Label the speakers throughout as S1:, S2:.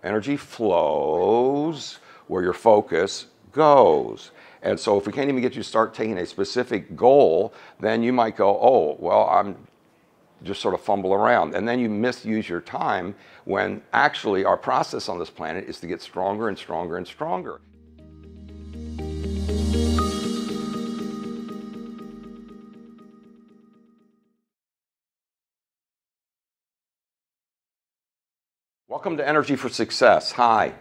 S1: Energy flows where your focus goes. And so if we can't even get you to start taking a specific goal, then you might go, oh, well, I'm just sort of fumble around. And then you misuse your time when actually our process on this planet is to get stronger and stronger and stronger. Welcome to Energy for Success. Hi.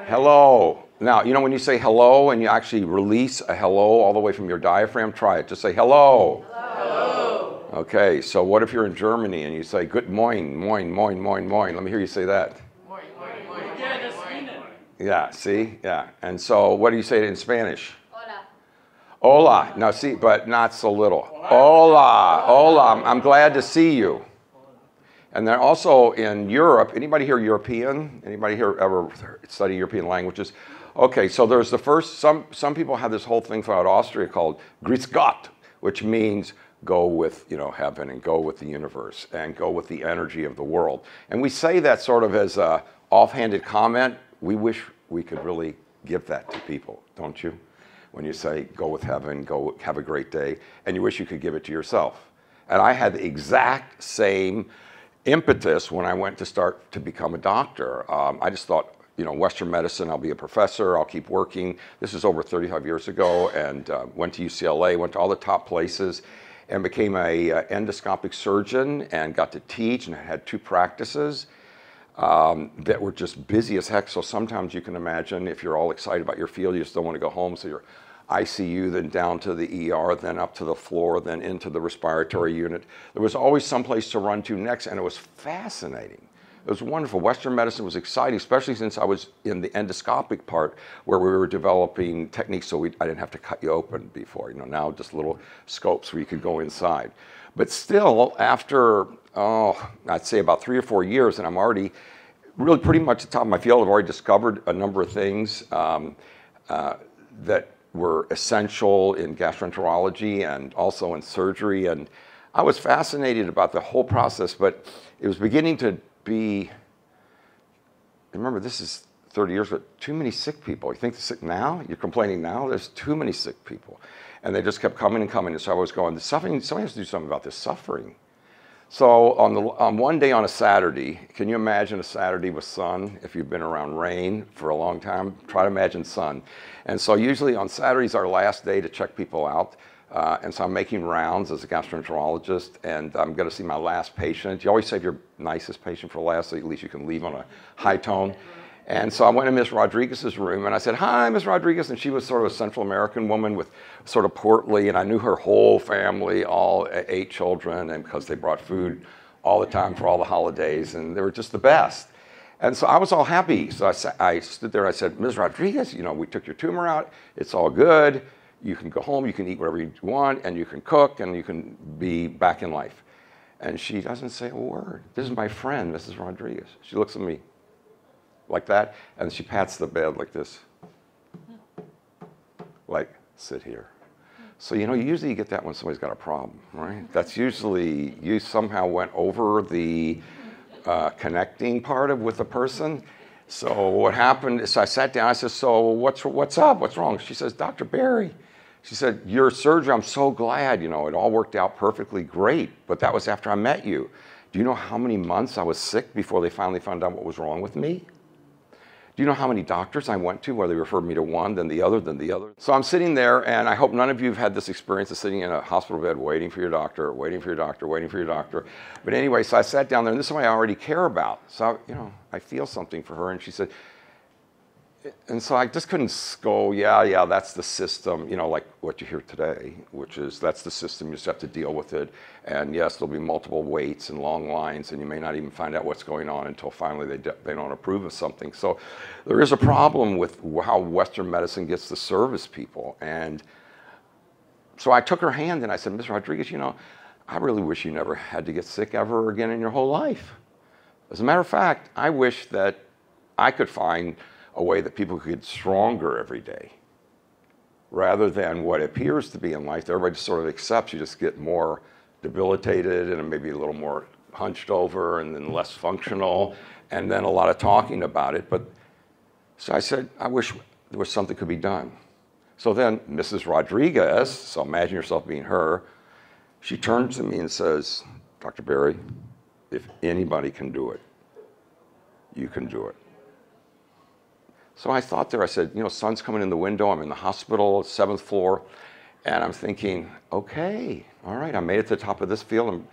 S1: Hello. Now, you know when you say hello and you actually release a hello all the way from your diaphragm, try it. Just say hello. Hello. Okay, so what if you're in Germany and you say good morning, moin, moin, moin, moin. Let me hear you say that.
S2: Moin, moin, moin.
S1: Yeah, see? Yeah. And so what do you say in Spanish?
S3: Hola.
S1: Hola. Now see, but not so little. Hola. Hola. I'm glad to see you. And then also in Europe, anybody here European? Anybody here ever study European languages? Okay, so there's the first, some people have this whole thing throughout Austria called Grüß Gott, which means go with, heaven and go with the universe and go with the energy of the world. And we say that sort of as a offhanded comment. We wish we could really give that to people, don't you? When you say go with heaven, go have a great day, and you wish you could give it to yourself. And I had the exact same impetus when I went to start to become a doctor. I just thought, Western medicine, I'll be a professor, I'll keep working. This is over 35 years ago, and went to UCLA, went to all the top places, and became a endoscopic surgeon and got to teach and had 2 practices that were just busy as heck. So sometimes you can imagine if you're all excited about your field, you just don't want to go home, so you're ICU, then down to the ER, then up to the floor, then into the respiratory unit. There was always someplace to run to next, and it was fascinating. It was wonderful. Western medicine was exciting, especially since I was in the endoscopic part where we were developing techniques so I didn't have to cut you open before. Now just little scopes where you could go inside. But still, after, I'd say about 3 or 4 years, and I'm already really pretty much at the top of my field, I've already discovered a number of things that were essential in gastroenterology and also in surgery. And I was fascinated about the whole process, but it was beginning to be, remember this is 30 years, but too many sick people. You think they're sick now? You're complaining now? There's too many sick people. And they just kept coming and coming. And so I was going, the suffering, somebody has to do something about this suffering. So on one day on a Saturday, can you imagine a Saturday with sun? If you've been around rain for a long time, try to imagine sun. And so usually on Saturdays, our last day to check people out. And so I'm making rounds as a gastroenterologist, and I'm going to see my last patient. You always save your nicest patient for last, so at least you can leave on a high tone. And so I went to Miss Rodriguez's room, and I said, hi, Miss Rodriguez. And she was sort of a Central American woman with sort of portly, and I knew her whole family, all 8 children, and because they brought food all the time for all the holidays, and they were just the best. And so I was all happy. So I stood there, and I said, Ms. Rodriguez, we took your tumor out. It's all good. You can go home, you can eat whatever you want, and you can cook, and you can be back in life. And she doesn't say a word. This is my friend, Mrs. Rodriguez. She looks at me like that, and she pats the bed like this. Like, sit here. So, usually you get that when somebody's got a problem, right? That's usually, you somehow went over the connecting part of with the person. So what happened is I sat down, I said, so what's up? What's wrong? She says, Dr. Barry. She said, your surgery, I'm so glad, it all worked out perfectly great, but that was after I met you. Do you know how many months I was sick before they finally found out what was wrong with me? Do you know how many doctors I went to where they referred me to one, then the other, then the other? So I'm sitting there, and I hope none of you have had this experience of sitting in a hospital bed waiting for your doctor, waiting for your doctor, waiting for your doctor. But anyway, so I sat down there, and this is somebody I already care about. So, I feel something for her, and she said, and so I just couldn't go, yeah, that's the system, like what you hear today, which is that's the system, you just have to deal with it. And yes, there'll be multiple waits and long lines, and you may not even find out what's going on until finally they don't approve of something. So there is a problem with how Western medicine gets to service people. And so I took her hand and I said, Ms. Rodriguez, I really wish you never had to get sick ever again in your whole life. As a matter of fact, I wish that I could find a way that people could get stronger every day, rather than what appears to be in life. Everybody just sort of accepts you just get more debilitated and maybe a little more hunched over and then less functional. and then a lot of talking about it. But so I said, I wish there was something could be done. So then Mrs. Rodriguez, so imagine yourself being her, she turns to me and says, Dr. Berry, if anybody can do it, you can do it. So I thought there, I said, you know, sun's coming in the window, I'm in the hospital, 7th floor, and I'm thinking, okay, all right, I made it to the top of this field, I'm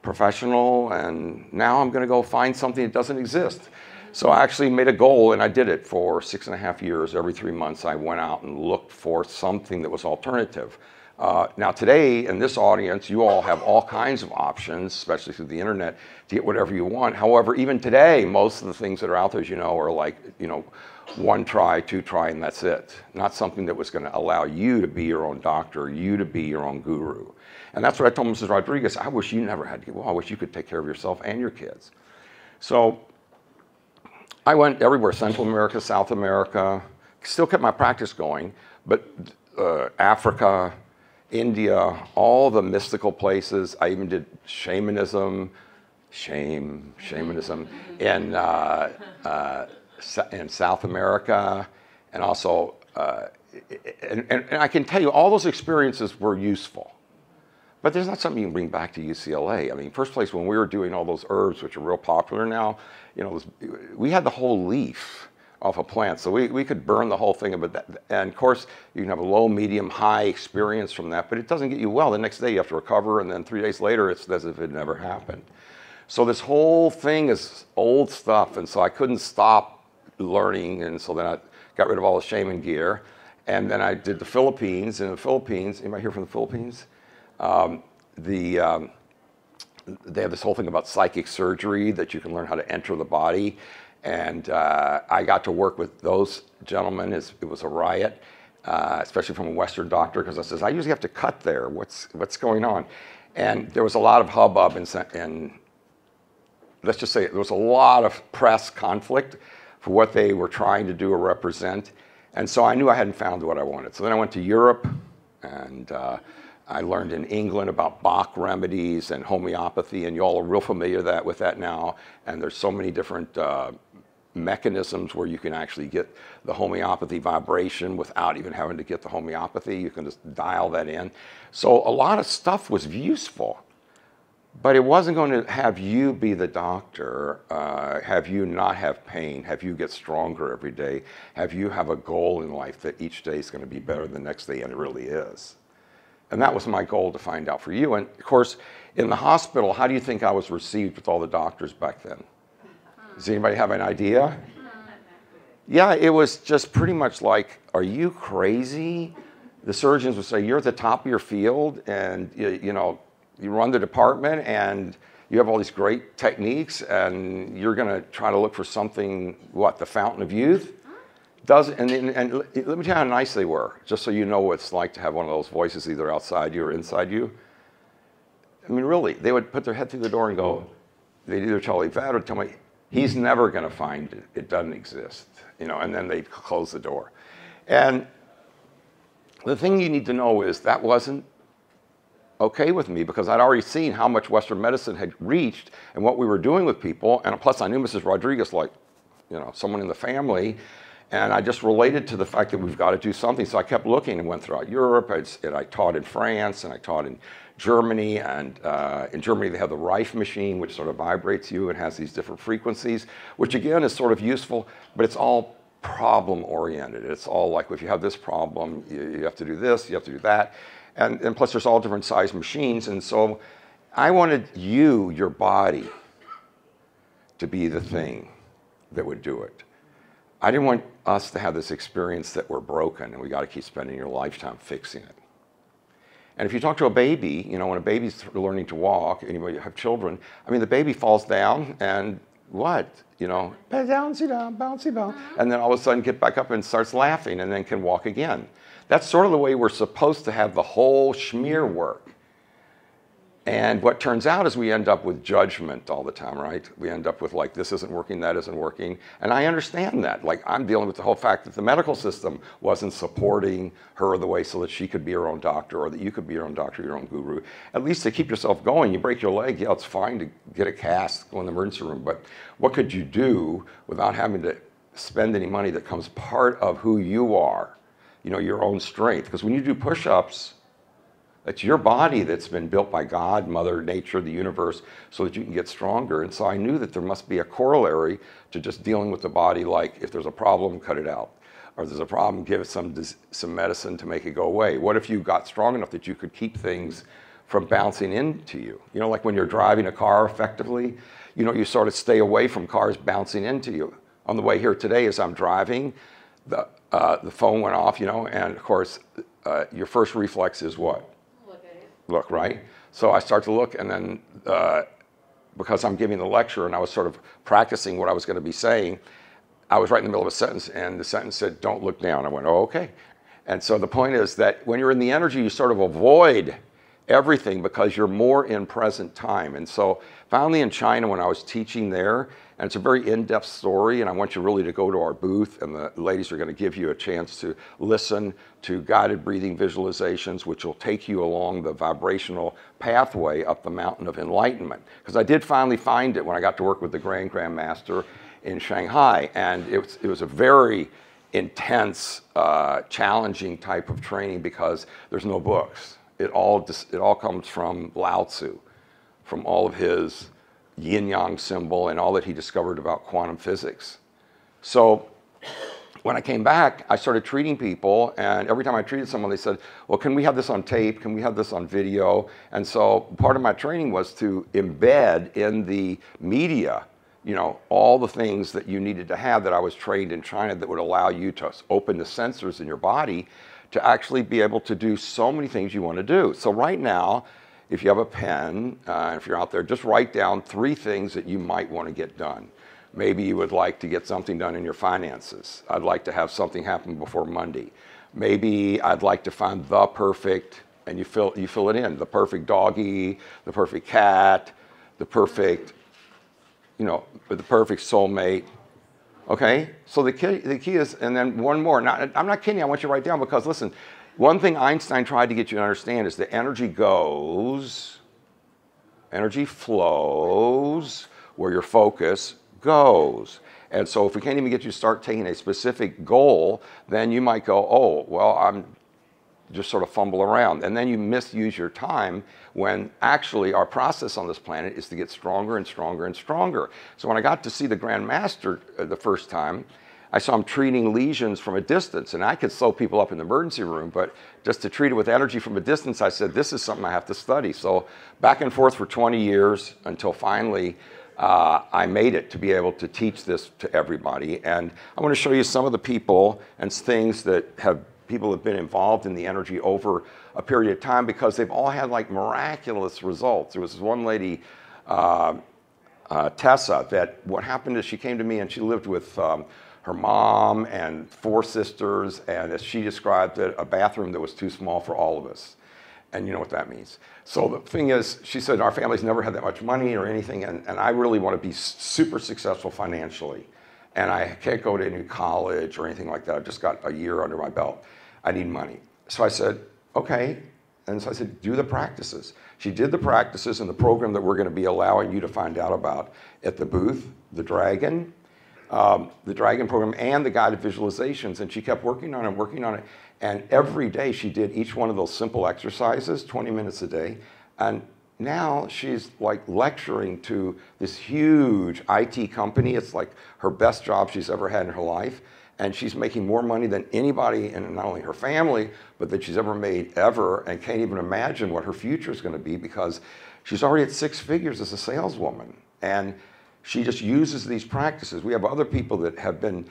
S1: professional, and now I'm gonna go find something that doesn't exist. So I actually made a goal, and I did it for 6.5 years. Every 3 months, I went out and looked for something that was alternative. Now today, in this audience, you all have all kinds of options, especially through the internet, to get whatever you want. However, even today, most of the things that are out there, as you know, are like, you know, 1 try, 2 try, and that's it. Not something that was going to allow you to be your own doctor, you to be your own guru. And that's what I told Mrs. Rodriguez. I wish you never had to get well. I wish you could take care of yourself and your kids. So I went everywhere, Central America, South America, still kept my practice going, but Africa, India, all the mystical places. I even did shamanism in South America, and also, and I can tell you all those experiences were useful. But there's not something you can bring back to UCLA. I mean, first place, when we were doing all those herbs, which are real popular now, you know, we had the whole leaf off a plant. So we could burn the whole thing. But that, and of course, you can have a low, medium, high experience from that, but it doesn't get you well. The next day you have to recover, and then 3 days later, it's as if it never happened. So this whole thing is old stuff, and so I couldn't stop learning, and so then I got rid of all the shaman gear. And then I did the Philippines. And in the Philippines, anybody here from the Philippines? They have this whole thing about psychic surgery, that you can learn how to enter the body. And I got to work with those gentlemen. It was a riot, especially from a Western doctor, because I says, I usually have to cut there. What's going on? And there was a lot of hubbub, and let's just say there was a lot of press conflict for what they were trying to do or represent. And so I knew I hadn't found what I wanted. So then I went to Europe, and I learned in England about Bach remedies and homeopathy, and you all are real familiar with that now. And there's so many different mechanisms where you can actually get the homeopathy vibration without even having to get the homeopathy. You can just dial that in. So a lot of stuff was useful, but it wasn't going to have you be the doctor, have you not have pain, have you get stronger every day, have you have a goal in life that each day is going to be better than the next day, and it really is. And that was my goal to find out for you. And of course, in the hospital, how do you think I was received with all the doctors back then? Does anybody have an idea? Yeah, it was just pretty much like, are you crazy? The surgeons would say, you're at the top of your field, and you know, you run the department, and you have all these great techniques, and you're going to try to look for something, what, the fountain of youth? And let me tell you how nice they were, just so you know what it's like to have one of those voices either outside you or inside you. I mean, really, they would put their head through the door and go, they'd either tell Yvette or tell me, he's never going to find it. It doesn't exist, you know, and then they'd close the door. And the thing you need to know is that wasn't okay with me, because I'd already seen how much Western medicine had reached and what we were doing with people. And plus, I knew Mrs. Rodriguez like, you know, someone in the family. And I just related to the fact that we've got to do something. So I kept looking and went throughout Europe. And I taught in France, and I taught in Germany. And in Germany, they have the Rife machine, which sort of vibrates you and has these different frequencies, which again is sort of useful, but it's all problem oriented. It's all like, if you have this problem, you have to do this, you have to do that. And plus, there's all different size machines. And so I wanted you, your body, to be the thing that would do it. I didn't want us to have this experience that we're broken and we got to keep spending your lifetime fixing it. And if you talk to a baby, you know, when a baby's learning to walk, anybody have children, I mean, the baby falls down and what? You know, bouncy down, bouncy down. And then all of a sudden get back up and starts laughing and then can walk again. That's sort of the way we're supposed to have the whole schmear work. And what turns out is we end up with judgment all the time, right? We end up with like, this isn't working, that isn't working. And I understand that. Like, I'm dealing with the whole fact that the medical system wasn't supporting her the way so that she could be her own doctor, or that you could be your own doctor, your own guru. At least to keep yourself going. You break your leg, yeah, it's fine to get a cast, go in the emergency room. But what could you do without having to spend any money that comes part of who you are? You know, your own strength. Because when you do push-ups, it's your body that's been built by God, Mother Nature, the universe, so that you can get stronger. And so I knew that there must be a corollary to just dealing with the body, like if there's a problem, cut it out. Or if there's a problem, give it some medicine to make it go away. What if you got strong enough that you could keep things from bouncing into you? You know, like when you're driving a car effectively, you know, you sort of stay away from cars bouncing into you. On the way here today, as I'm driving, the phone went off, you know, and of course, your first reflex is what? Look, right? So I start to look, and then because I'm giving the lecture and I was sort of practicing what I was going to be saying, I was right in the middle of a sentence, and the sentence said, "Don't look down." I went, "Oh, okay." And so the point is that when you're in the energy, you sort of avoid everything because you're more in present time. And so finally in China, when I was teaching there, and it's a very in-depth story, and I want you really to go to our booth, and the ladies are going to give you a chance to listen to guided breathing visualizations, which will take you along the vibrational pathway up the mountain of enlightenment. Because I did finally find it when I got to work with the Grand Master in Shanghai, and it was a very intense, challenging type of training because there's no books. It all comes from Lao Tzu, from all of his yin-yang symbol and all that he discovered about quantum physics. So when I came back, I started treating people, and every time I treated someone, they said, well, can we have this on tape? Can we have this on video? And so part of my training was to embed in the media, you know, all the things that you needed to have that I was trained in China that would allow you to open the sensors in your body to actually be able to do so many things you want to do. So right now, if you have a pen, if you're out there, just write down 3 things that you might want to get done. Maybe you would like to get something done in your finances. I'd like to have something happen before Monday. Maybe I'd like to find the perfect, and you fill it in, the perfect doggy, the perfect cat, the perfect, you know, the perfect soulmate. Okay, so the key is, and then one more. I'm not kidding, I want you to write down, because listen, one thing Einstein tried to get you to understand is that energy goes, energy flows where your focus goes. And so if we can't even get you to start taking a specific goal, then you might go, oh, well, I'm just sort of fumble around. And then you misuse your time when actually our process on this planet is to get stronger and stronger and stronger. So when I got to see the Grand Master the first time, I saw him treating lesions from a distance, and I could sew people up in the emergency room, but just to treat it with energy from a distance, I said, this is something I have to study. So back and forth for 20 years until finally I made it to be able to teach this to everybody. And I want to show you some of the people and things that people have been involved in the energy over a period of time, because they've all had like miraculous results. There was this one lady, Tessa, that what happened is she came to me and she lived with her mom and 4 sisters, and as she described it, a bathroom that was too small for all of us. And you know what that means. So the thing is, she said, our family's never had that much money or anything, and I really want to be super successful financially. And I can't go to any college or anything like that. I've just got a year under my belt. I need money. So I said, okay. And so I said, do the practices. She did the practices in the program that we're going to be allowing you to find out about at the booth, the Dragon program, and the guided visualizations. And she kept working on it. And every day she did each one of those simple exercises, 20 minutes a day. And now she's like lecturing to this huge IT company. It's like her best job she's ever had in her life. And she's making more money than anybody in not only her family, but that she's ever made ever, and can't even imagine what her future is going to be, because she's already at 6 figures as a saleswoman. And she just uses these practices. We have other people that have been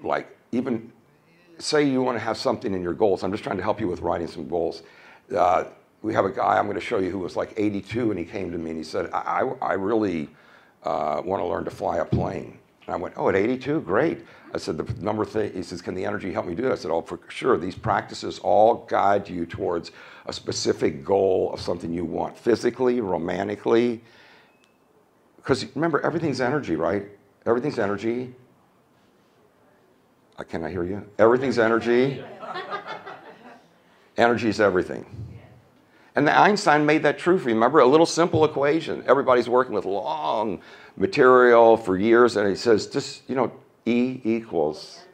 S1: like, even say you want to have something in your goals. I'm just trying to help you with writing some goals. We have a guy I'm going to show you who was like 82, and he came to me and he said, I really want to learn to fly a plane. And I went, oh, at 82, great. I said, the number thing, he says, can the energy help me do that? I said, oh, for sure. These practices all guide you towards a specific goal of something you want, physically, romantically. Because remember, everything's energy, right? Everything's energy. Can I hear you? Everything's energy. Energy is everything. And Einstein made that true for you. Remember, a little simple equation. Everybody's working with long material for years, and he says, just, you know, E equals,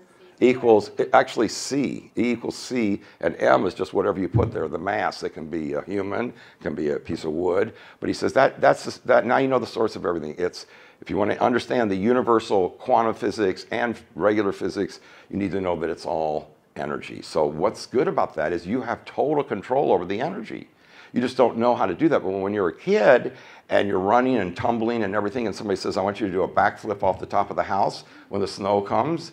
S1: actually C. E equals C, and M is just whatever you put there, the mass. It can be a human, can be a piece of wood. But he says that's now you know the source of everything. It's, if you want to understand the universal quantum physics and regular physics, you need to know that it's all energy. So what's good about that is you have total control over the energy. You just don't know how to do that. But when you're a kid and you're running and tumbling and everything, and somebody says, I want you to do a backflip off the top of the house when the snow comes.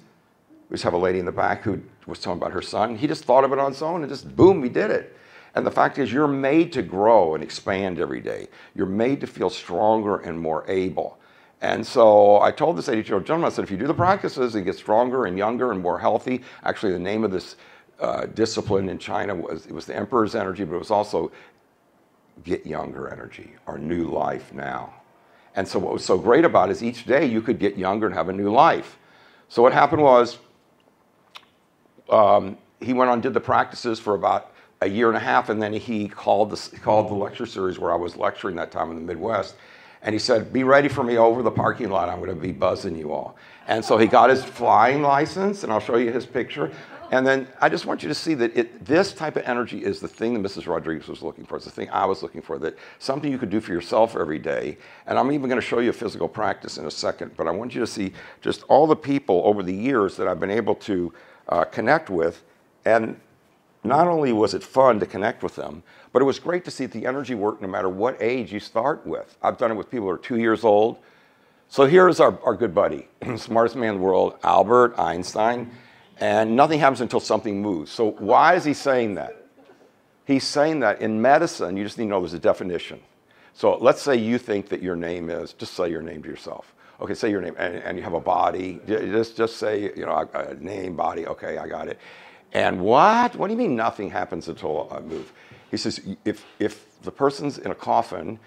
S1: We just have a lady in the back who was talking about her son. He just thought of it on his own and just boom, he did it. And the fact is you're made to grow and expand every day. You're made to feel stronger and more able. And so I told this 82-year-old gentleman, I said, if you do the practices and get stronger and younger and more healthy, actually the name of this discipline in China was the Emperor's Energy, but it was also get younger energy, or new life now. And so what was so great about it is each day you could get younger and have a new life. So what happened was he went on and did the practices for about a year and a half, and then he called the lecture series where I was lecturing that time in the Midwest. And he said, be ready for me over the parking lot. I'm going to be buzzing you all. And so he got his flying license, and I'll show you his picture. And then I just want you to see that this type of energy is the thing that Mrs. Rodriguez was looking for. It's the thing I was looking for, that something you could do for yourself every day. And I'm even going to show you a physical practice in a second. But I want you to see just all the people over the years that I've been able to connect with. And not only was it fun to connect with them, but it was great to see the energy work no matter what age you start with. I've done it with people who are 2 years old. So here's our good buddy, smartest man in the world, Albert Einstein. And nothing happens until something moves. So why is he saying that? He's saying that in medicine, you just need to know there's a definition. So let's say you think that your name is, just say your name to yourself. Okay, say your name, and you have a body. Just say, you know, a name, body, okay, I got it. And what? What do you mean nothing happens until I move? He says, if the person's in a coffin,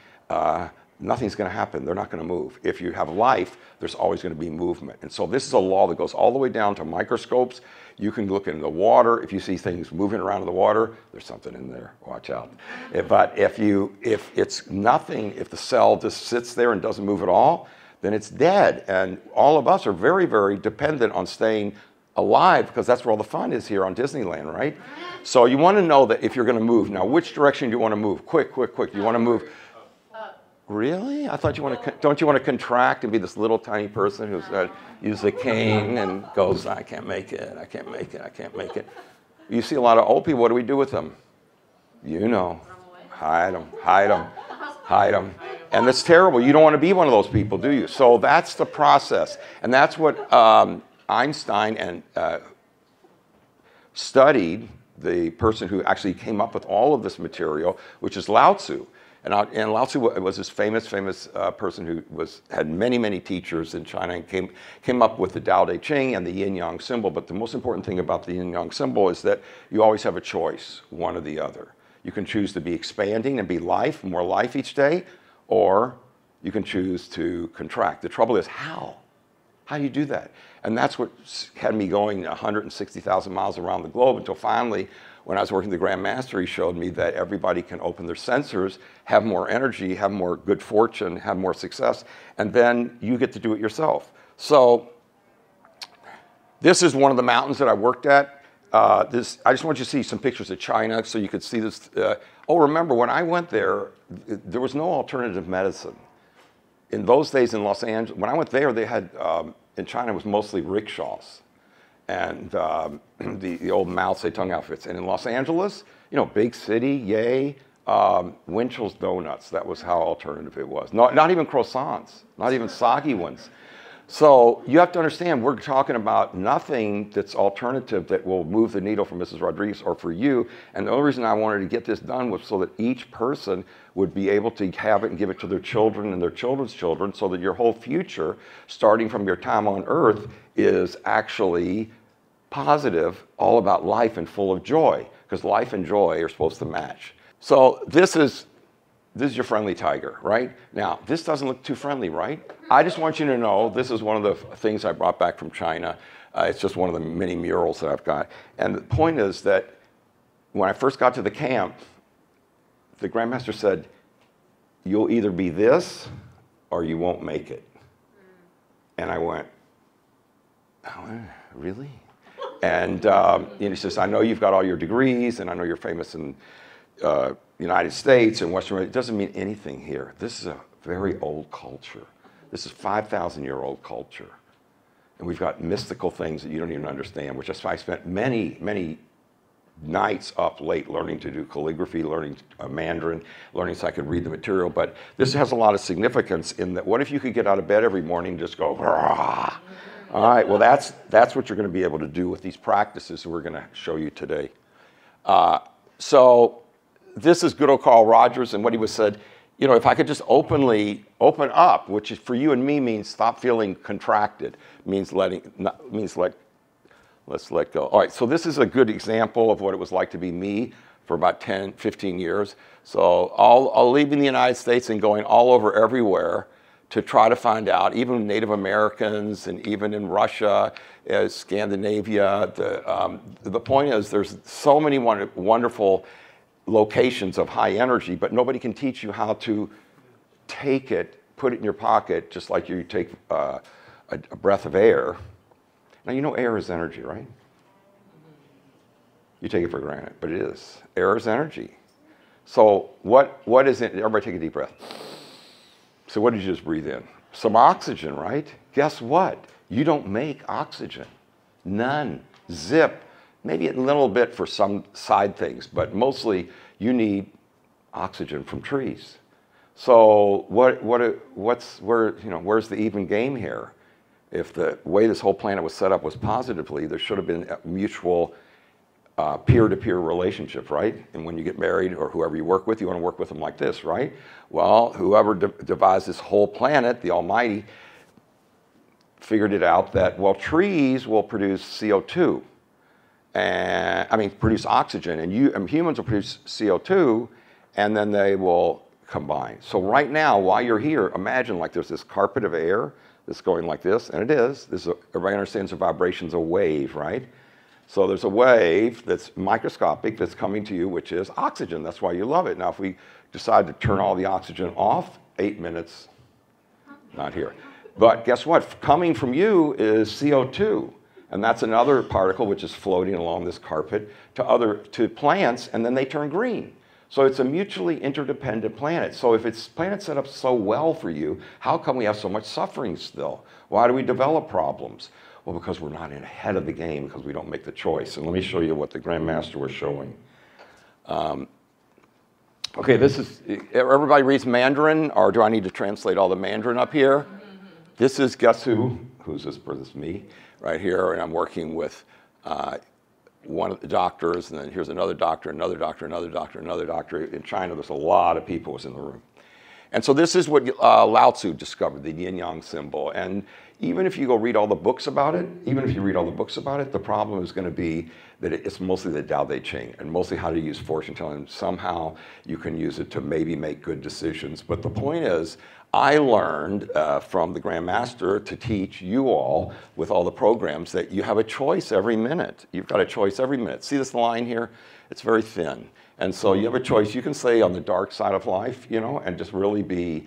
S1: nothing's going to happen. They're not going to move. If you have life, there's always going to be movement. And so this is a law that goes all the way down to microscopes. You can look in the water. If you see things moving around in the water, there's something in there. Watch out. But if it's nothing, if the cell just sits there and doesn't move at all, then it's dead. And all of us are very, very dependent on staying alive, because that's where all the fun is here on Disneyland, right? So you want to know that if you're going to move. Now, which direction do you want to move? Quick, quick, quick. Do you want to move? Really? I thought you want to, don't you want to contract and be this little tiny person who's uses a cane and goes, I can't make it, I can't make it, I can't make it. You see a lot of old people, what do we do with them? You know, hide them, hide them, hide them. And that's terrible. You don't want to be one of those people, do you? So that's the process. And that's what Einstein and studied, the person who actually came up with all of this material, which is Lao Tzu. And Lao Tzu was this famous person who had many, many teachers in China, and came up with the Tao Te Ching and the yin-yang symbol. But the most important thing about the yin-yang symbol is that you always have a choice, one or the other. You can choose to be expanding and be life, more life each day, or you can choose to contract. The trouble is how? How do you do that? And that's what had me going 160,000 miles around the globe until finally, when I was working with the Grand Master, he showed me that everybody can open their sensors, have more energy, have more good fortune, have more success, and then you get to do it yourself. So this is one of the mountains that I worked at. I just want you to see some pictures of China so you could see this. Oh, remember, when I went there, there was no alternative medicine. In those days in Los Angeles, when I went there, they had, in China, it was mostly rickshaws and the old Mao Zedong outfits. And in Los Angeles, you know, big city, yay, Winchell's Donuts. That was how alternative it was. Not even croissants, not even soggy ones. So you have to understand, we're talking about nothing that's alternative that will move the needle for Mrs. Rodriguez or for you. And the only reason I wanted to get this done was so that each person would be able to have it and give it to their children and their children's children, so that your whole future, starting from your time on Earth, is actually positive, all about life and full of joy, because life and joy are supposed to match. So this is your friendly tiger, right? Now, this doesn't look too friendly, right? I just want you to know this is one of the things I brought back from China. It's just one of the many murals that I've got. And the point is that when I first got to the camp, the Grandmaster said, you'll either be this or you won't make it. And I went, oh, really? And he says, I know you've got all your degrees, and I know you're famous in United States and Western. It doesn't mean anything here. This is a very old culture. This is 5,000-year-old culture. And we've got mystical things that you don't even understand, which is why I spent many, many nights up late learning to do calligraphy, learning Mandarin, learning so I could read the material. But this has a lot of significance in that what if you could get out of bed every morning and just go, rah? All right, well, that's what you're going to be able to do with these practices that we're going to show you today. So this is good old Carl Rogers, and what he was said, you know, if I could just open up, which is, for you and me means stop feeling contracted, means let's let go. All right, so this is a good example of what it was like to be me for about 10, 15 years. So I'll leaving the United States and going all over everywhere to try to find out, even Native Americans and even in Russia, Scandinavia. The point is there's so many wonderful locations of high energy, but nobody can teach you how to take it, put it in your pocket, just like you take a breath of air. Now, you know air is energy, right? You take it for granted, but it is. Air is energy. So what is it? Everybody take a deep breath. So what did you just breathe in? Some oxygen, right? Guess what? You don't make oxygen. None. Zip. Maybe a little bit for some side things, but mostly you need oxygen from trees. So where's the even game here? If the way this whole planet was set up was positively, there should have been a mutual peer-to-peer relationship, right? And when you get married or whoever you work with, you want to work with them like this, right? Well, whoever devised this whole planet, the Almighty, figured it out that, well, trees will produce CO2. Produce oxygen, and humans will produce CO2, and then they will combine. So right now, while you're here, imagine like there's this carpet of air that's going like this, and it is. Everybody understands the vibration's a wave, right? So there's a wave that's microscopic that's coming to you, which is oxygen. That's why you love it. Now, if we decide to turn all the oxygen off, 8 minutes, not here. But guess what? Coming from you is CO2. And that's another particle which is floating along this carpet to plants, and then they turn green. So it's a mutually interdependent planet. So if it's planet set up so well for you, how come we have so much suffering still? Why do we develop problems? Well, because we're not ahead of the game, because we don't make the choice. And let me show you what the Grandmaster was showing. Okay, this is, everybody reads Mandarin, or do I need to translate all the Mandarin up here? This is, guess who? Who's this? This is me right here, and I'm working with one of the doctors, and then here's another doctor, another doctor, another doctor, another doctor. In China, there's a lot of people was in the room. And so this is what Lao Tzu discovered, the yin-yang symbol. And even if you go read all the books about it, the problem is going to be that it's mostly the Tao Te Ching and mostly how to use fortune telling. Somehow you can use it to maybe make good decisions. But the point is, I learned from the Grandmaster to teach you all with all the programs that you have a choice every minute. You've got a choice every minute. See this line here? It's very thin. And so you have a choice. You can stay on the dark side of life, you know, and just really be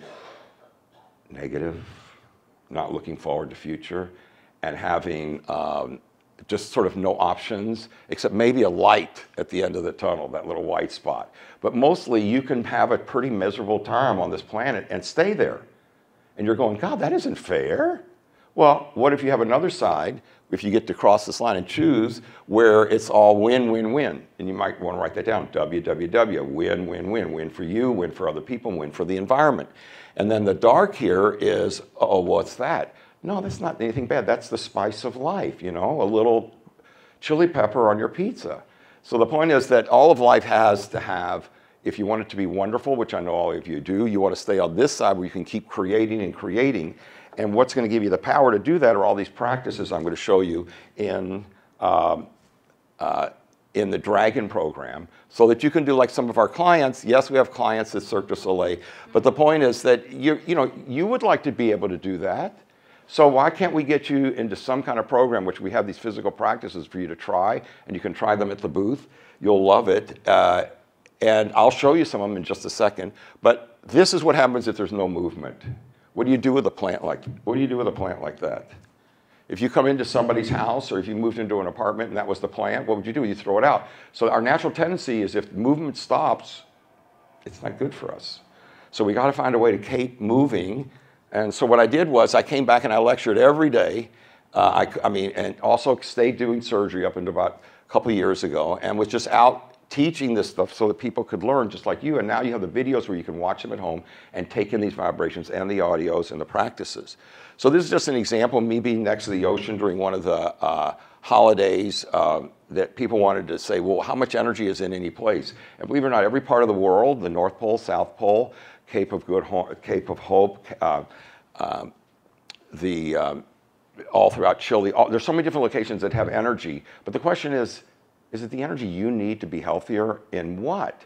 S1: negative, not looking forward to future, and having just sort of no options, except maybe a light at the end of the tunnel, that little white spot. But mostly you can have a pretty miserable time on this planet and stay there. And you're going, God, that isn't fair. Well, what if you have another side, if you get to cross this line and choose, where it's all win, win, win? And you might want to write that down, WWW, win, win, win. Win for you, win for other people, win for the environment. And then the dark here is, oh, what's that? No, that's not anything bad. That's the spice of life, you know, a little chili pepper on your pizza. So the point is that all of life has to have, if you want it to be wonderful, which I know all of you do, you want to stay on this side where you can keep creating and creating. And what's going to give you the power to do that are all these practices I'm going to show you in the Dragon program, so that you can do like some of our clients. Yes, we have clients at Cirque du Soleil, but the point is that you would like to be able to do that. So why can't we get you into some kind of program, which we have these physical practices for you to try, and you can try them at the booth. You'll love it. And I'll show you some of them in just a second. But this is what happens if there's no movement. What do you do with a plant like that? If you come into somebody's house, or if you moved into an apartment and that was the plant, what would you do? You throw it out. So our natural tendency is, if movement stops, it's not good for us. So we got to find a way to keep moving. And so what I did was I came back and I lectured every day. And also stayed doing surgery up until about a couple of years ago, and was just out teaching this stuff so that people could learn just like you. And now you have the videos where you can watch them at home and take in these vibrations and the audios and the practices. So this is just an example of me being next to the ocean during one of the holidays that people wanted to say, well, how much energy is in any place? And believe it or not, every part of the world, the North Pole, South Pole, Cape of Hope, all throughout Chile. There's so many different locations that have energy. But the question is it the energy you need to be healthier? In what?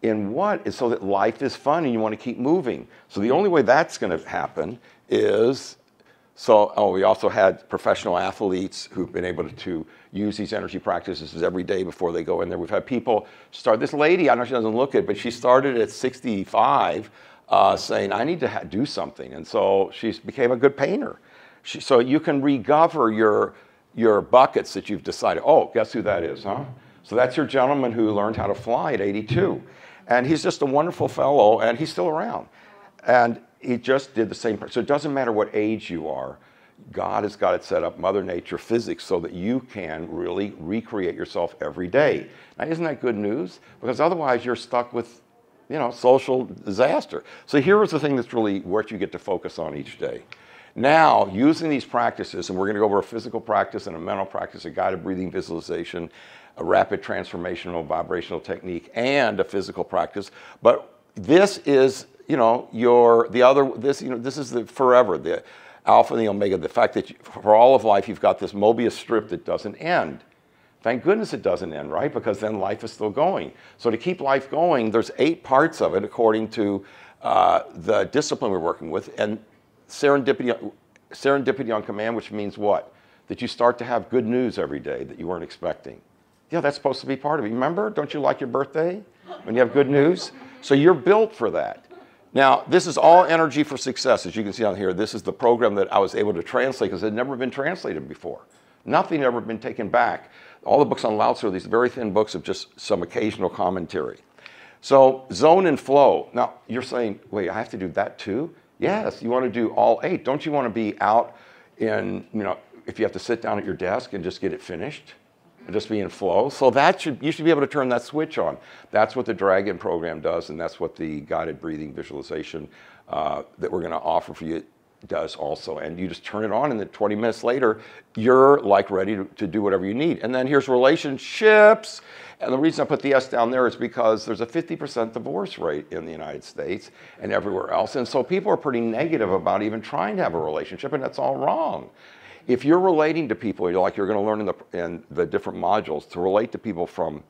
S1: In what is so that life is fun and you want to keep moving. So the only way that's going to happen is, we also had professional athletes who've been able to use these energy practices every day before they go in there. We've had people start, this lady, I know she doesn't look it, but she started at 65 saying, I need to do something. And so she became a good painter. So you can recover your buckets that you've decided, oh, guess who that is, huh? So that's your gentleman who learned how to fly at 82. And he's just a wonderful fellow, and he's still around. And he just did the same. So it doesn't matter what age you are. God has got it set up, Mother Nature, physics, so that you can really recreate yourself every day. Now, isn't that good news? Because otherwise you're stuck with, social disaster. So here is the thing that's really what you get to focus on each day. Now, using these practices, and we're going to go over a physical practice and a mental practice, a guided breathing visualization, a rapid transformational vibrational technique, and a physical practice. But this is, this is the forever, the alpha and the omega, the fact that for all of life, you've got this Mobius strip that doesn't end. Thank goodness it doesn't end, right? Because then life is still going. So to keep life going, there's 8 parts of it according to the discipline we're working with. And serendipity on command, which means what? That you start to have good news every day that you weren't expecting. Yeah, that's supposed to be part of it. Remember? Don't you like your birthday when you have good news? So you're built for that. Now, this is all energy for success. As you can see on here, this is the program that I was able to translate because it had never been translated before. Nothing had ever been taken back. All the books on Lao Tzu are these very thin books of just some occasional commentary. So zone and flow. Now, you're saying, wait, I have to do that too? Yes, you want to do all 8. Don't you want to be out in, if you have to sit down at your desk and just get it finished? And just be in flow. So you should be able to turn that switch on. That's what the Dragon program does, and that's what the guided breathing visualization that we're going to offer for you does also. And you just turn it on, and then 20 minutes later, you're like ready to do whatever you need. And then here's relationships. And the reason I put the S down there is because there's a 50% divorce rate in the United States and everywhere else. And so people are pretty negative about even trying to have a relationship, and that's all wrong. If you're relating to people, like you're going to learn in the different modules, to relate to people from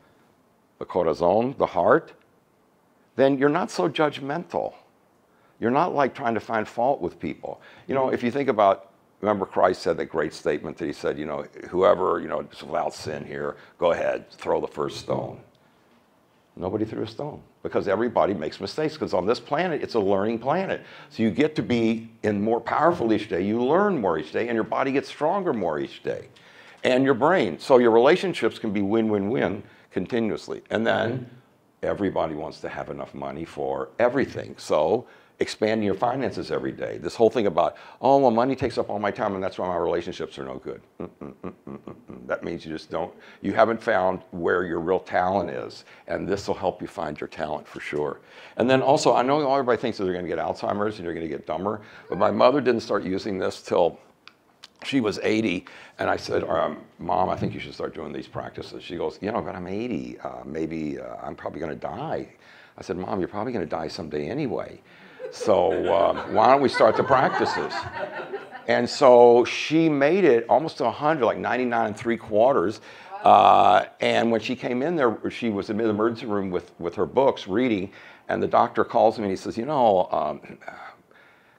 S1: the corazon, the heart, then you're not so judgmental. You're not like trying to find fault with people. If you think about, remember Christ said that great statement that he said, whoever, is without sin here, go ahead, throw the first stone. Nobody threw a stone because everybody makes mistakes, because on this planet, it's a learning planet. So you get to be more powerful each day. You learn more each day, and your body gets stronger more each day, and your brain. So your relationships can be win-win-win continuously. And then everybody wants to have enough money for everything. So expanding your finances every day. This whole thing about, oh, well, money takes up all my time, and that's why my relationships are no good. That means you haven't found where your real talent is, and this will help you find your talent for sure. And then also, I know everybody thinks that they're going to get Alzheimer's and you're going to get dumber, but my mother didn't start using this till she was 80, and I said, Mom, I think you should start doing these practices. She goes, you know, but I'm 80. Maybe I'm probably going to die. I said, Mom, you're probably going to die someday anyway. So why don't we start the practices? And so she made it almost to 100, like 99 3/4. And when she came in there, she was in the emergency room with her books reading, and the doctor calls me and he says, you know,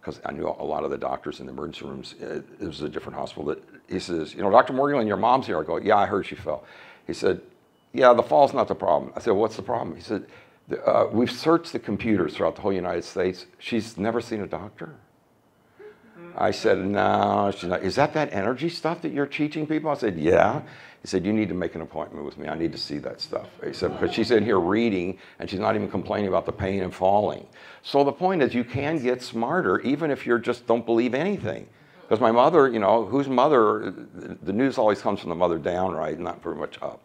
S1: because I knew a lot of the doctors in the emergency rooms, it was a different hospital, he says, you know, Dr. Morguelan, your mom's here. I go, yeah, I heard she fell. He said, yeah, the fall's not the problem. I said, what's the problem? He said, we've searched the computers throughout the whole United States. She's never seen a doctor. I said, no, she's not. Is that energy stuff that you're teaching people? I said, yeah. He said, you need to make an appointment with me. I need to see that stuff. He said, because she's in here reading and she's not even complaining about the pain and falling. So the point is you can get smarter even if you just don't believe anything. Because my mother, you know, whose mother, the news always comes from the mother down, right? Not very much up.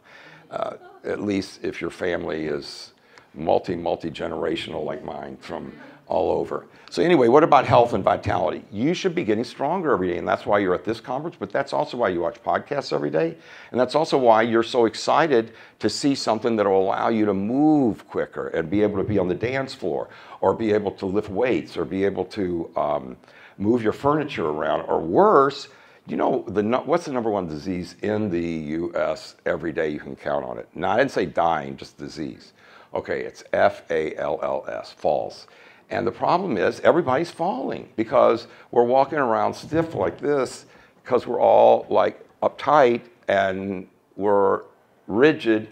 S1: At least if your family is multi-generational like mine from all over. So anyway, what about health and vitality? You should be getting stronger every day, and that's why you're at this conference, but that's also why you watch podcasts every day, and that's also why you're so excited to see something that will allow you to move quicker and be able to be on the dance floor, or be able to lift weights, or be able to move your furniture around, or worse, you know, what's the #1 disease in the U.S. every day you can count on it? Now, I didn't say dying, just disease. Okay, it's FALLS, falls. And the problem is everybody's falling because we're walking around stiff like this because we're all like uptight and we're rigid,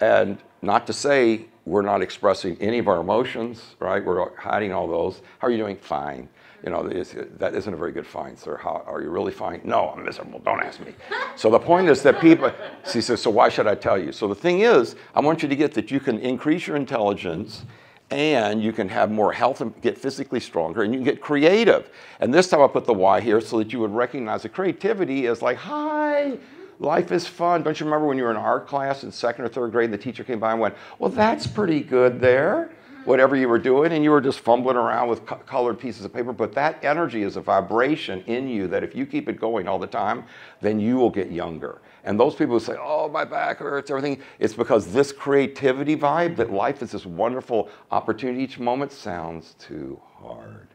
S1: and not to say we're not expressing any of our emotions, right? We're hiding all those. How are you doing? Fine. You know, that isn't a very good fine, sir. How, are you really fine? No, I'm miserable. Don't ask me. So the point is that people, she says, so why should I tell you? So the thing is, I want you to get that you can increase your intelligence and you can have more health and get physically stronger, and you can get creative. And this time I put the why here so that you would recognize that creativity is like, hi, life is fun. Don't you remember when you were in art class in 2nd or 3rd grade, the teacher came by and went, well, that's pretty good there, whatever you were doing, and you were just fumbling around with colored pieces of paper. But that energy is a vibration in you that if you keep it going all the time, then you will get younger. And those people who say, oh, my back hurts, everything, it's because this creativity vibe, that life is this wonderful opportunity each moment, sounds too hard.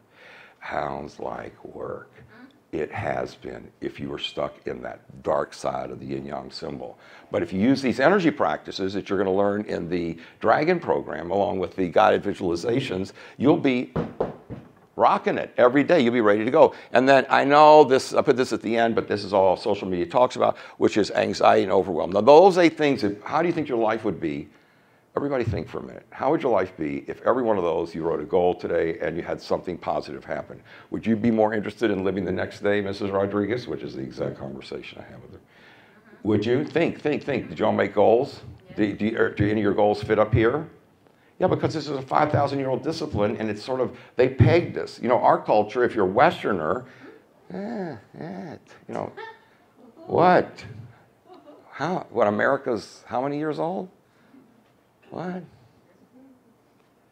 S1: Sounds like work. It has been if you were stuck in that dark side of the yin-yang symbol. But if you use these energy practices that you're going to learn in the Dragon program, along with the guided visualizations, you'll be rocking it every day. You'll be ready to go. And then I know this, I put this at the end, but this is all social media talks about, which is anxiety and overwhelm. Now those 8 things, how do you think your life would be? Everybody think for a minute. How would your life be if every one of those you wrote a goal today and you had something positive happen? Would you be more interested in living the next day, Mrs. Rodriguez? Which is the exact conversation I have with her. Would you? Think. Did you all make goals? Do any of your goals fit up here? Yeah, because this is a 5,000-year-old discipline, and it's sort of, they pegged us. You know, our culture, if you're Westerner, you know, what? America's how many years old? What?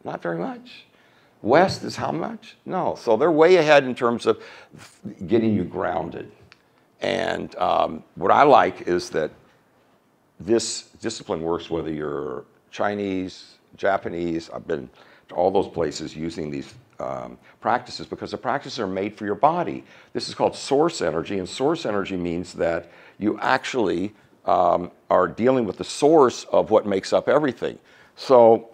S1: Not very much. West is how much? No. So they're way ahead in terms of getting you grounded. And what I like is that this discipline works whether you're Chinese, Japanese. I've been to all those places using these practices because the practices are made for your body. This is called source energy, and source energy means that you actually are dealing with the source of what makes up everything. So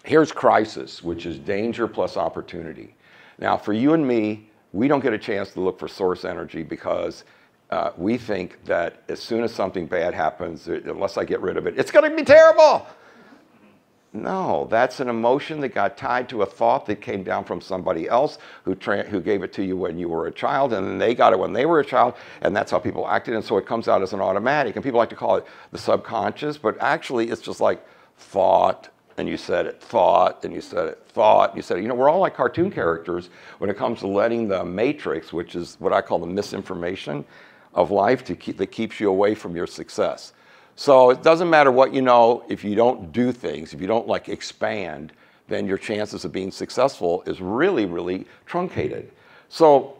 S1: here's crisis, which is danger plus opportunity. Now, for you and me, we don't get a chance to look for source energy because we think that as soon as something bad happens, unless I get rid of it, it's going to be terrible. No, that's an emotion that got tied to a thought that came down from somebody else who gave it to you when you were a child, and then they got it when they were a child, and that's how people acted, and so it comes out as an automatic. And people like to call it the subconscious, but actually it's just like thought, and you said it, thought, and you said it, thought, and you said it. You know, we're all like cartoon characters when it comes to letting the matrix, which is what I call the misinformation of life, that keeps you away from your success. So it doesn't matter what you know, if you don't do things, if you don't like expand, then your chances of being successful is really, really truncated. So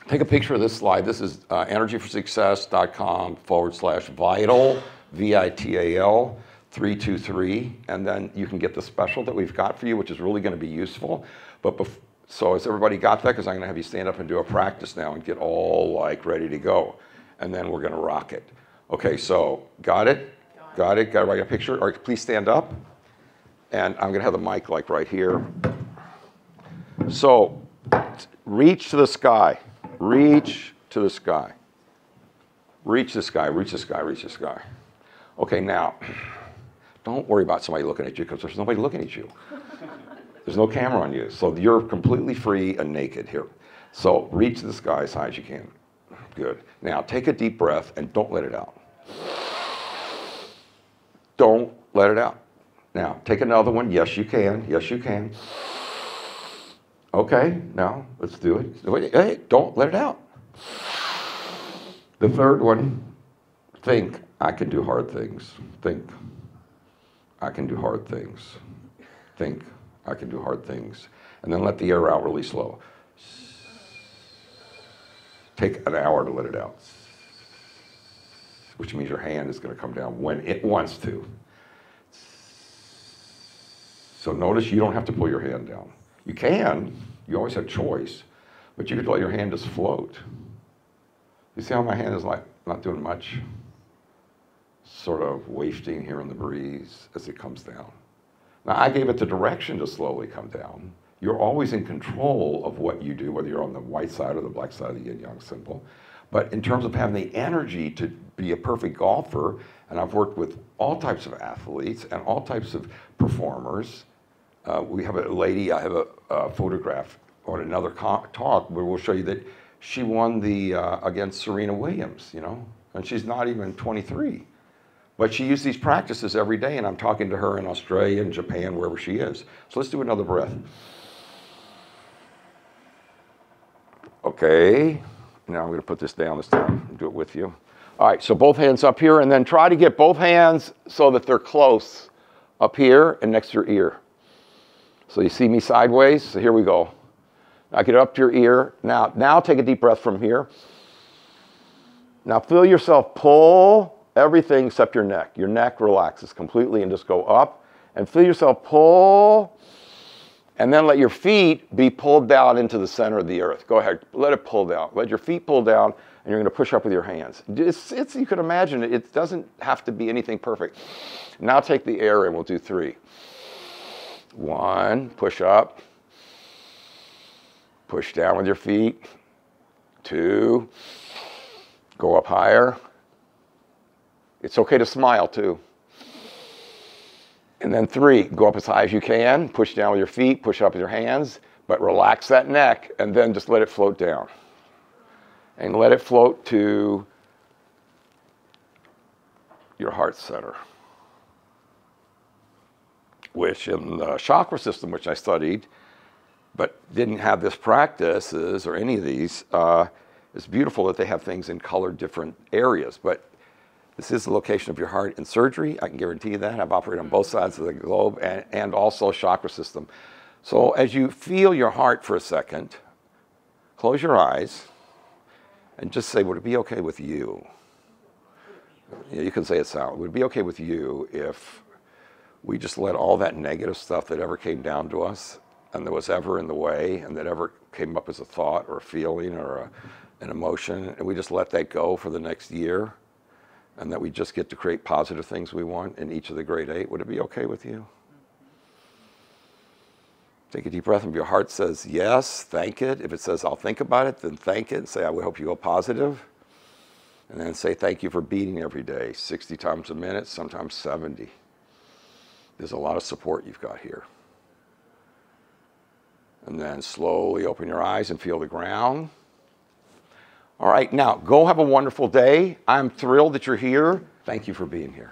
S1: Take a picture of this slide. This is energyforsuccess.com/vital, VITAL 323. And then you can get the special that we've got for you, which is really going to be useful. So has everybody got that? Because I'm going to have you stand up and do a practice now and get all like ready to go. And then we're going to rock it. Okay, so got it? Got it? Got to write a picture? All right, please stand up. And I'm going to have the mic like right here. So reach to the sky. Reach to the sky. Reach the sky, reach the sky, reach the sky. Okay, now, don't worry about somebody looking at you because there's nobody looking at you. There's no camera on you. So you're completely free and naked here. So reach the sky as high as you can. Good. Now take a deep breath and don't let it out. Don't let it out. Now take another one. Yes, you can. Yes, you can. Okay, now let's do it. Wait, hey, don't let it out. The third one, think I can do hard things. Think I can do hard things. Think I can do hard things. And then let the air out really slow. Take an hour to let it out, which means your hand is going to come down when it wants to. So notice you don't have to pull your hand down. You can, you always have choice, but you could let your hand just float. You see how my hand is like not doing much? Sort of wafting here in the breeze as it comes down. Now I gave it the direction to slowly come down. You're always in control of what you do, whether you're on the white side or the black side of the yin-yang symbol. But in terms of having the energy to be a perfect golfer, and I've worked with all types of athletes and all types of performers. We have a lady, I have a photograph on another talk where we'll show you that she won the against Serena Williams, you know, and she's not even 23. But she used these practices every day, and I'm talking to her in Australia and Japan, wherever she is. So let's do another breath. Okay, now I'm going to put this down this time and do it with you. All right, so both hands up here, and then try to get both hands so that they're close up here and next to your ear. So you see me sideways? So here we go. Now get it up to your ear. Now take a deep breath from here. Now feel yourself pull everything except your neck. Your neck relaxes completely and just go up. And feel yourself pull. And then let your feet be pulled down into the center of the earth. Go ahead, let it pull down. Let your feet pull down, and you're going to push up with your hands. You can imagine it doesn't have to be anything perfect. Now take the air and we'll do 3. 1, push up. Push down with your feet. 2, go up higher. It's okay to smile too. And then 3, go up as high as you can, push down with your feet, push up with your hands, but relax that neck and then just let it float down. And let it float to your heart center, which in the chakra system, which I studied, but didn't have this practices or any of these, it's beautiful that they have things in colored different areas, but this is the location of your heart in surgery. I can guarantee you that. I've operated on both sides of the globe and also chakra system. So as you feel your heart for a second, close your eyes and just say, would it be okay with you? Yeah, you can say it out. Would it be okay with you if we just let all that negative stuff that ever came down to us and that was ever in the way and that ever came up as a thought or a feeling or an emotion, and we just let that go for the next year? And that we just get to create positive things we want in each of the great 8. Would it be okay with you? Take a deep breath, and if your heart says yes, thank it. If it says I'll think about it, then thank it and say I would hope you go positive. And then say thank you for beating every day, 60 times a minute, sometimes 70. There's a lot of support you've got here. And then slowly open your eyes and feel the ground. All right, now go have a wonderful day. I'm thrilled that you're here. Thank you for being here.